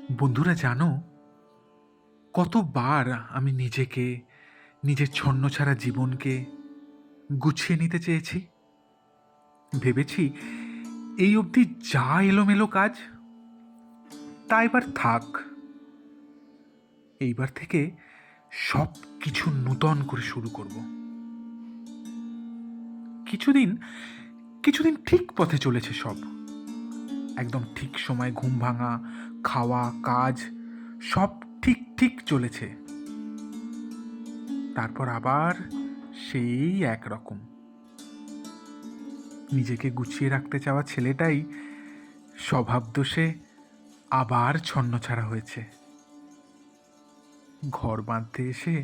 বন্ধুরা, জানো কতবার আমি নিজেকে, নিজের ছন্নছাড়া জীবনকে গুছিয়ে নিতে চেয়েছি। ভেবেছি এই অবধি যা এলোমেলো কাজ তা এবার থাক, এইবার থেকে সব কিছু নূতন করে শুরু করব। কিছুদিন কিছুদিন ঠিক পথে চলেছে সব, একদম ঠিক সময় ঘুম ভাঙা, খাওয়া, কাজ সব ঠিক ঠিক চলেছে। তারপর আবার সেই একরকম নিজেকে গুছিয়ে রাখতে চাওয়া ছেলেটাই স্বভাব দোষে আবার ছন্নছাড়া হয়েছে। ঘর বাঁধতে এসে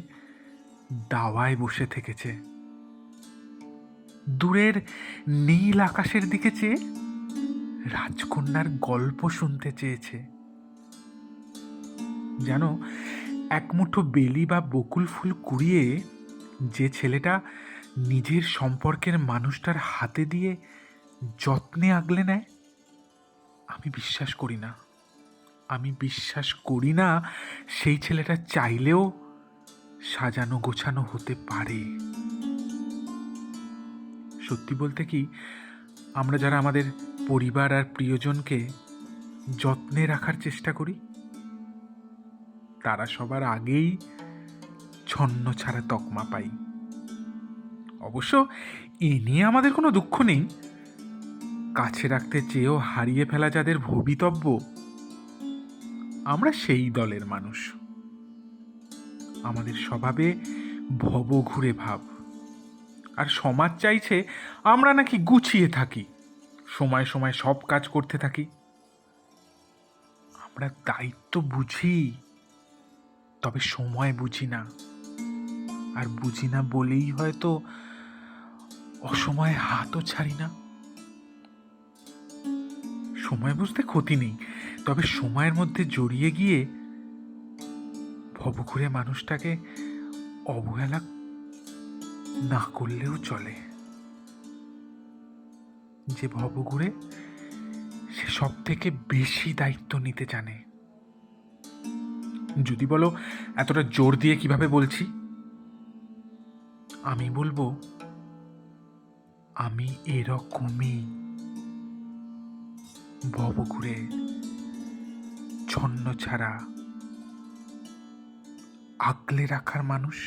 দাওয়ায় বসে থেকেছে, দূরের নীল আকাশের দিকে চেয়ে রাজকন্যার গল্প শুনতে চেয়েছে। যেন এক মুঠো বেলি বা বকুল ফুল কুড়িয়ে যে ছেলেটা নিজের সম্পর্কের মানুষটার হাতে দিয়ে যত্নে আগলে নেয়, আমি বিশ্বাস করি না, সেই ছেলেটা চাইলেও সাজানো গোছানো হতে পারে। সত্যি বলতে কি, আমরা যারা আমাদের পরিবার আর প্রিয়জনকে যত্নে রাখার চেষ্টা করি, তারা সবার আগেই ছন্ন ছাড়া তকমা পাই। অবশ্য এ নিয়ে আমাদের কোনো দুঃখ নেই। কাছে রাখতে চেয়েও হারিয়ে ফেলা যাদের ভবিতব্য, আমরা সেই দলের মানুষ। আমাদের স্বভাবে ভবঘুরে ভাব, আর সমাজ চাইছে আমরা নাকি গুছিয়ে থাকি, সময় সময় সব কাজ করতে থাকি। আমরা দায়িত্ব বুঝি, তবে সময় বুঝি না, আর বুঝি না বলেই হয়তো অসময়ে হাতও ছাড়ি না। সময় বুঝতে ক্ষতি নেই, তবে সময়ের মধ্যে জড়িয়ে গিয়ে ভবঘুরে মানুষটাকে অবহেলা না করলেও চলে। যে ভবঘুরে, সে সব থেকে বেশি দায়িত্ব নিতে জানে। যদি বলো এতটা জোর দিয়ে কিভাবে বলছি, আমি বলবো আমি এরকমই ভবঘুরে, ছন্ন ছাড়া, আগলে রাখার মানুষ।